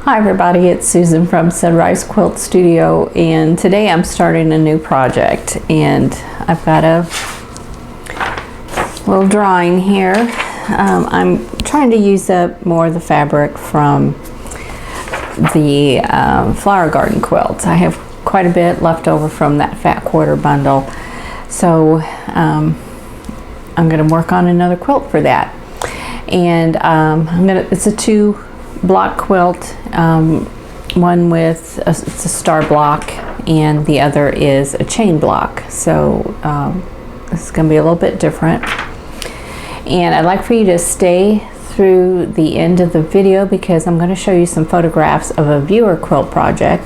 Hi everybody, it's Susan from Sunrise Quilt Studio, and today I'm starting a new project, and I've got a little drawing here. I'm trying to use up more of the fabric from the flower garden quilts. I have quite a bit left over from that fat quarter bundle, so I'm going to work on another quilt for that. And it's a 2-block quilt, one with it's a star block and the other is a chain block, so this is going to be a little bit different. And I'd like for you to stay through the end of the video because I'm going to show you some photographs of a viewer quilt project.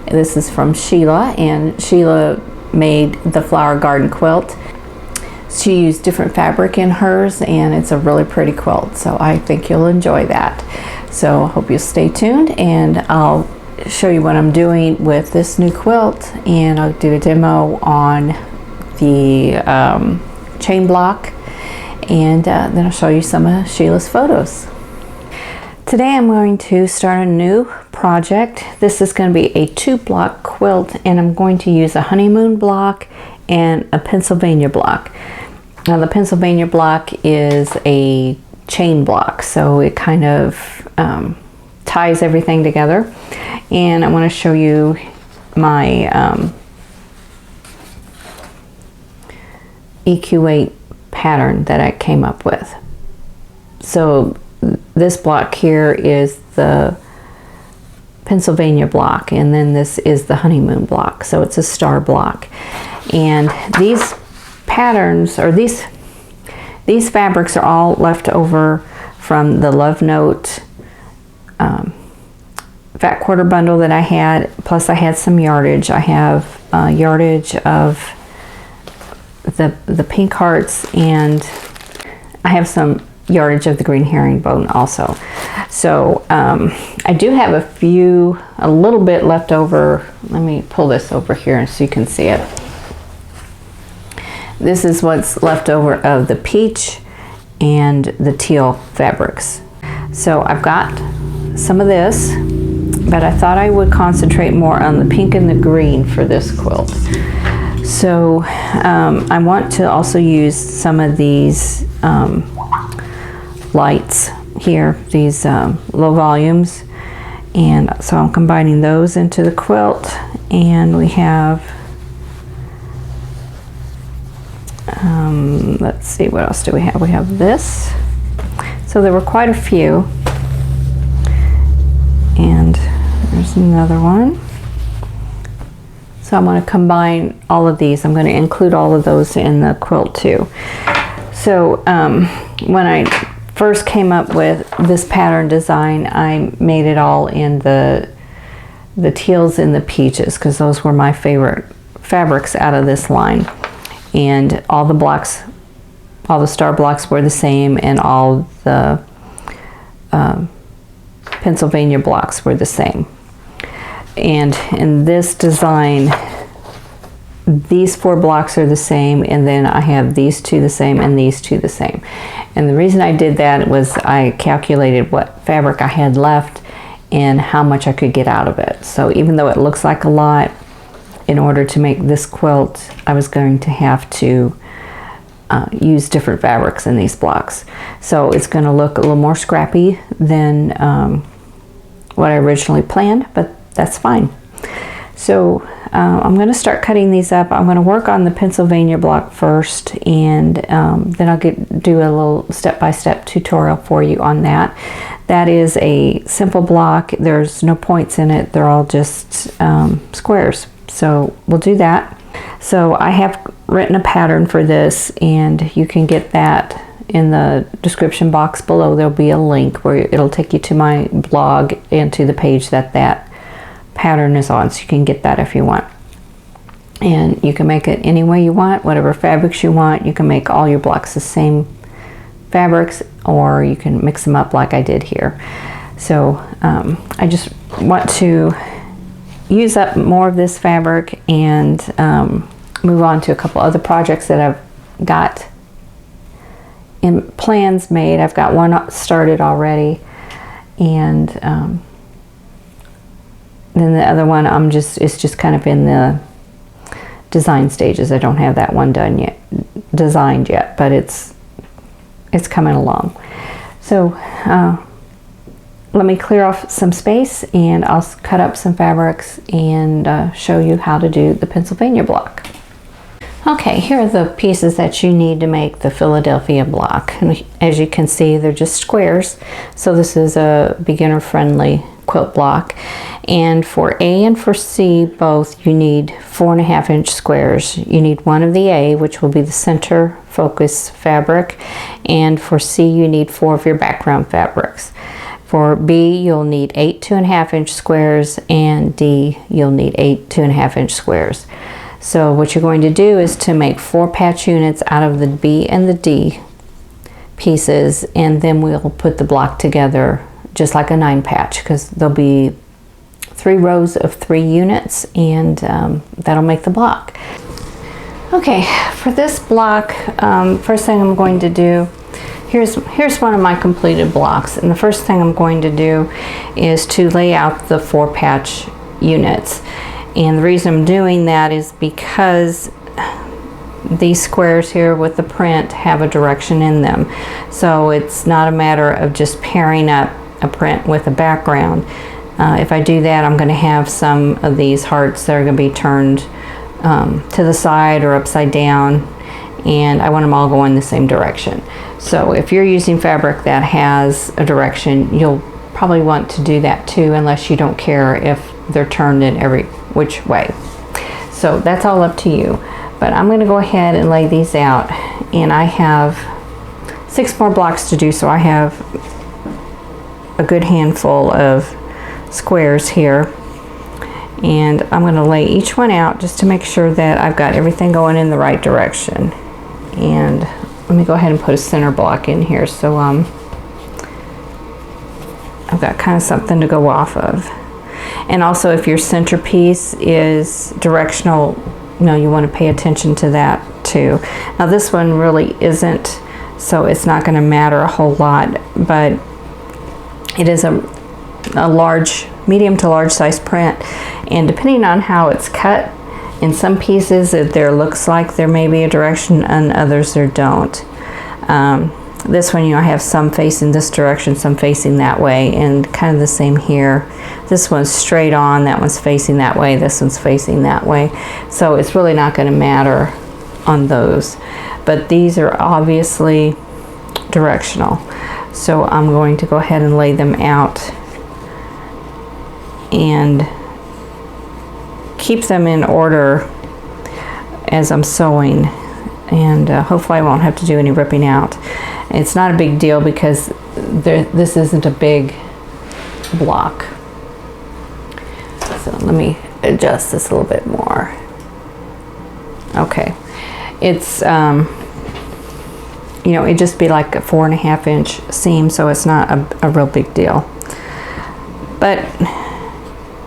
This is from Sheila, and Sheila made the flower garden quilt. She used different fabric in hers, and it's a really pretty quilt, so I think you'll enjoy that. So I hope you'll stay tuned, and I'll show you what I'm doing with this new quilt, and I'll do a demo on the chain block, and then I'll show you some of Sheila's photos. Today I'm going to start a new project. This is going to be a 2-block quilt, and I'm going to use a Honeymoon block and a Pennsylvania block. Now the Pennsylvania block is a chain block, so it kind of ties everything together. And I want to show you my EQ8 pattern that I came up with. So this block here is the Pennsylvania block, and then this is the Honeymoon block, so it's a star block. And these patterns, or these fabrics, are all left over from the Love Note fat quarter bundle that I had, plus I had some yardage. I have yardage of the pink hearts, and I have some yardage of the green herringbone also. So I do have a little bit left over. Let me pull this over here so you can see it. This is what's left over of the peach and the teal fabrics. So I've got some of this, but I thought I would concentrate more on the pink and the green for this quilt. So I want to also use some of these lights here, these low volumes, and so I'm combining those into the quilt. And we have let's see, what else do we have? We have this. So there were quite a few, and there's another one. So I'm going to combine all of these. I'm going to include all of those in the quilt too. So when I first came up with this pattern design, I made it all in the teals and the peaches because those were my favorite fabrics out of this line. And all the blocks, all the star blocks were the same, and all the Pennsylvania blocks were the same. And in this design, these 4 blocks are the same, and then I have these 2 the same and these 2 the same. And the reason I did that was I calculated what fabric I had left and how much I could get out of it. So even though it looks like a lot, in order to make this quilt, I was going to have to use different fabrics in these blocks. So it's going to look a little more scrappy than what I originally planned, but that's fine. So I'm going to start cutting these up. I'm going to work on the Pennsylvania block first, and then I'll do a little step-by-step tutorial for you on that. That is a simple block. There's no points in it. They're all just squares. So we'll do that. So I have written a pattern for this, and you can get that in the description box below. There'll be a link where it'll take you to my blog and to the page that pattern is on, so you can get that if you want. And you can make it any way you want, whatever fabrics you want. You can make all your blocks the same fabrics, or you can mix them up like I did here. So I just want to use up more of this fabric and move on to a couple other projects that I've got in plans made. I've got one started already, and then the other one it's just kind of in the design stages. I don't have that one designed yet, but it's coming along. So let me clear off some space, and I'll cut up some fabrics and show you how to do the Pennsylvania block. Okay, here are the pieces that you need to make the Philadelphia block. And as you can see, they're just squares. So this is a beginner-friendly quilt block. And for A and for C both, you need 4.5-inch squares. You need one of the A, which will be the center focus fabric. And for C, you need 4 of your background fabrics. For B, you'll need 8 2.5-inch squares, and D, you'll need 8 2.5-inch squares. So what you're going to do is to make 4 patch units out of the B and the D pieces, and then we'll put the block together just like a 9 patch, because there'll be 3 rows of 3 units, and that'll make the block. Okay, for this block, first thing I'm going to do, here's one of my completed blocks, and the first thing I'm going to do is to lay out the 4 patch units. And the reason I'm doing that is because these squares here with the print have a direction in them. So it's not a matter of just pairing up a print with a background. If I do that, I'm going to have some of these hearts that are going to be turned to the side or upside down, and I want them all going the same direction. So if you're using fabric that has a direction, you'll probably want to do that too, unless you don't care if they're turned in every which way. So that's all up to you. But I'm going to go ahead and lay these out, and I have 6 more blocks to do, so I have a good handful of squares here, and I'm going to lay each one out just to make sure that I've got everything going in the right direction. And let me go ahead and put a center block in here, so I've got kind of something to go off of. And also, if your centerpiece is directional, you want to pay attention to that too. Now this one really isn't, so it's not going to matter a whole lot, but it is a large, medium to large size print, and depending on how it's cut, in some pieces there looks like there may be a direction, and others there don't. This one, I have some facing this direction, some facing that way, and kind of the same here. This one's straight on, that one's facing that way, this one's facing that way. So it's really not going to matter on those. But these are obviously directional. So I'm going to go ahead and lay them out and keep them in order as I'm sewing, and hopefully I won't have to do any ripping out. It's not a big deal because this isn't a big block. So let me adjust this a little bit more. Okay, it's it'd just be like a 4.5-inch seam, so it's not a real big deal. But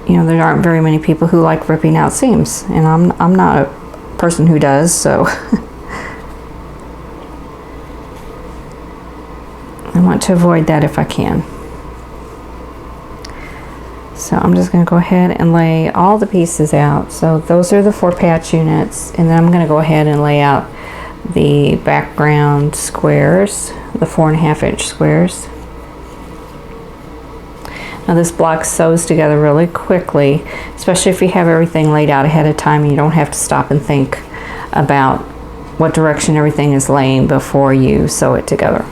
there aren't very many people who like ripping out seams, and I'm not a person who does, so I want to avoid that if I can. So I'm just going to go ahead and lay all the pieces out. So those are the 4 patch units, and then I'm going to go ahead and lay out the background squares, the 4.5-inch squares. Now this block sews together really quickly, especially if you have everything laid out ahead of time. You don't have to stop and think about what direction everything is laying before you sew it together.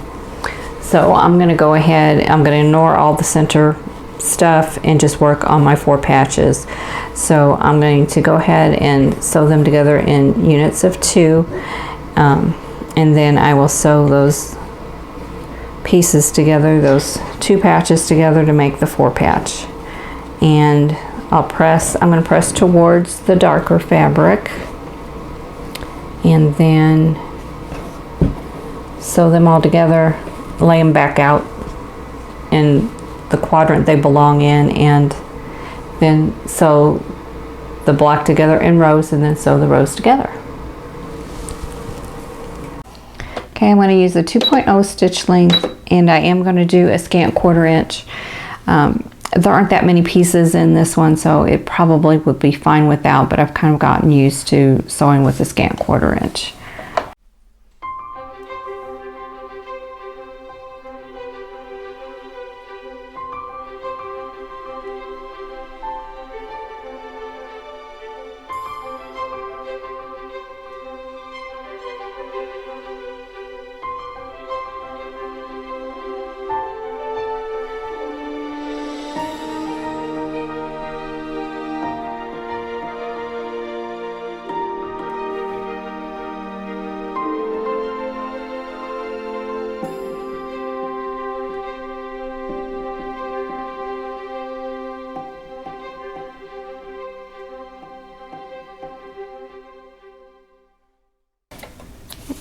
So I'm going to go ahead, I'm going to ignore all the center stuff and just work on my 4 patches. So I'm going to go ahead and sew them together in units of 2, and then I will sew those pieces together, those 2 patches together to make the 4 patch. And I'm going to press towards the darker fabric and then sew them all together, lay them back out in the quadrant they belong in, and then sew the block together in rows, and then sew the rows together. Okay, I'm going to use a 2.0 stitch length, and I am going to do a scant 1/4 inch. There aren't that many pieces in this one, so it probably would be fine without, but I've kind of gotten used to sewing with a scant 1/4 inch.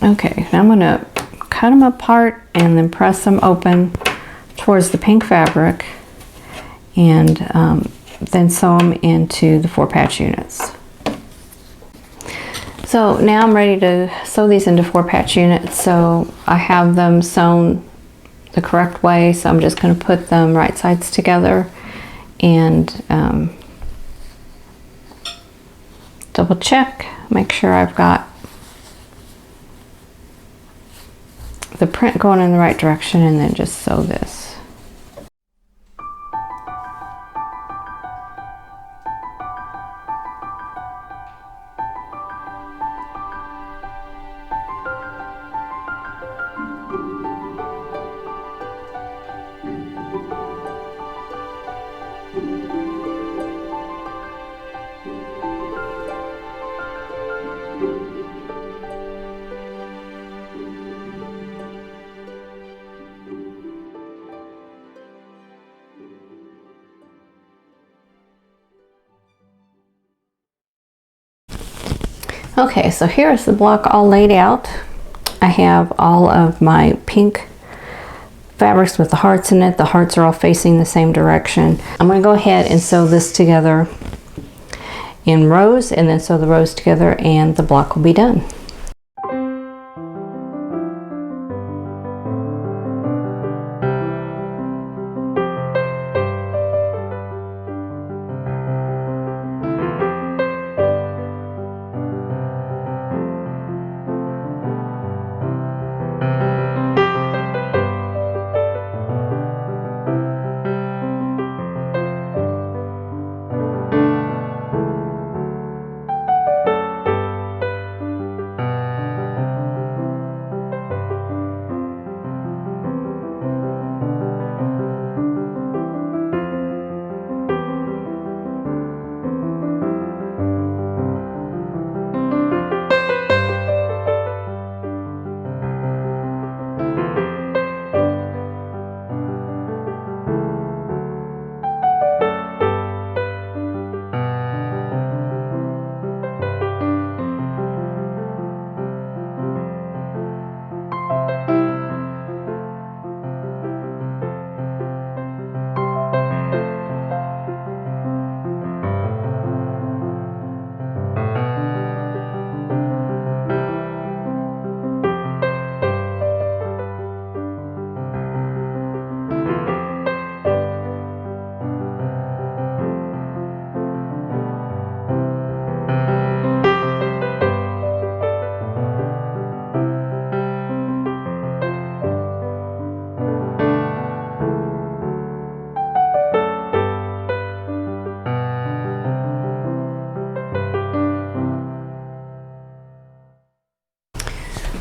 Okay, now I'm going to cut them apart and then press them open towards the pink fabric, and then sew them into the 4-patch units. So now I'm ready to sew these into 4-patch units. So I have them sewn the correct way, so I'm just going to put them right sides together and double check, make sure I've got the print going in the right direction, and then just sew this. Okay, so here's the block all laid out. I have all of my pink fabrics with the hearts in it. The hearts are all facing the same direction. I'm going to go ahead and sew this together in rows, and then sew the rows together, and the block will be done.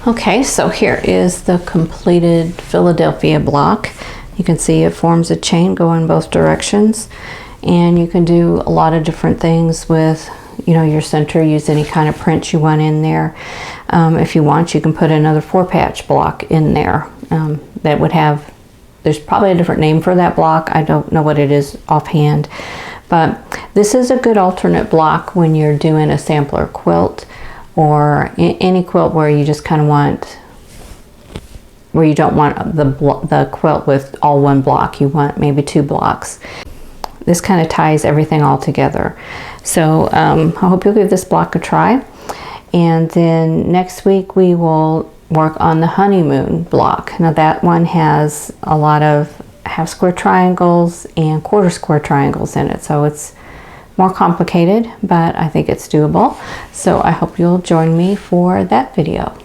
Okay, so here is the completed Philadelphia block. You can see it forms a chain going both directions, and you can do a lot of different things with, you know, your center. Use any kind of print you want in there. If you want, you can put another 4-patch block in there. That would have, there's probably a different name for that block. I don't know what it is offhand, but this is a good alternate block when you're doing a sampler quilt, or any quilt where you just kind of want, where you don't want the quilt with all one block. You want maybe 2 blocks. This kind of ties everything all together. So I hope you'll give this block a try. And then next week we will work on the Honeymoon block. Now that one has a lot of half square triangles and quarter square triangles in it. So it's more complicated, but I think it's doable. So I hope you'll join me for that video.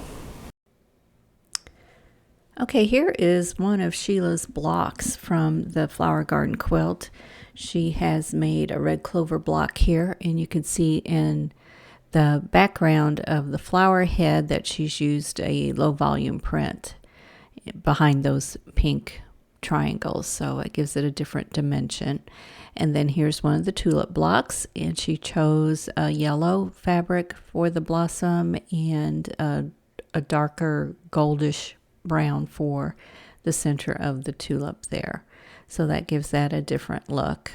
Okay, here is one of Sheila's blocks from the Flower Garden quilt. She has made a red clover block here, and you can see in the background of the flower head that she's used a low volume print behind those pink triangles, so it gives it a different dimension. And then here's one of the tulip blocks, and she chose a yellow fabric for the blossom and a darker goldish brown for the center of the tulip there. So that gives that a different look.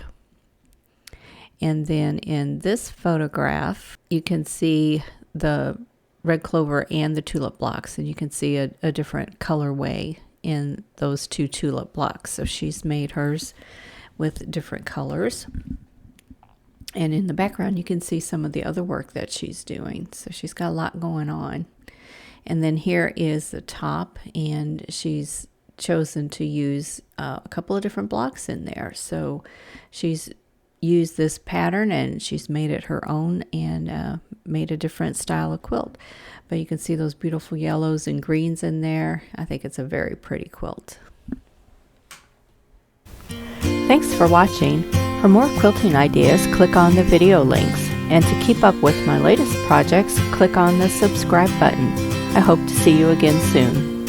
And then in this photograph, you can see the red clover and the tulip blocks, and you can see a different colorway in those two tulip blocks. So she's made hers with different colors. And in the background, you can see some of the other work that she's doing. So she's got a lot going on. And then here is the top, and she's chosen to use a couple of different blocks in there. So she's used this pattern and she's made it her own and made a different style of quilt. But you can see those beautiful yellows and greens in there. I think it's a very pretty quilt. Thanks for watching. For more quilting ideas, click on the video links. And to keep up with my latest projects, click on the subscribe button. I hope to see you again soon.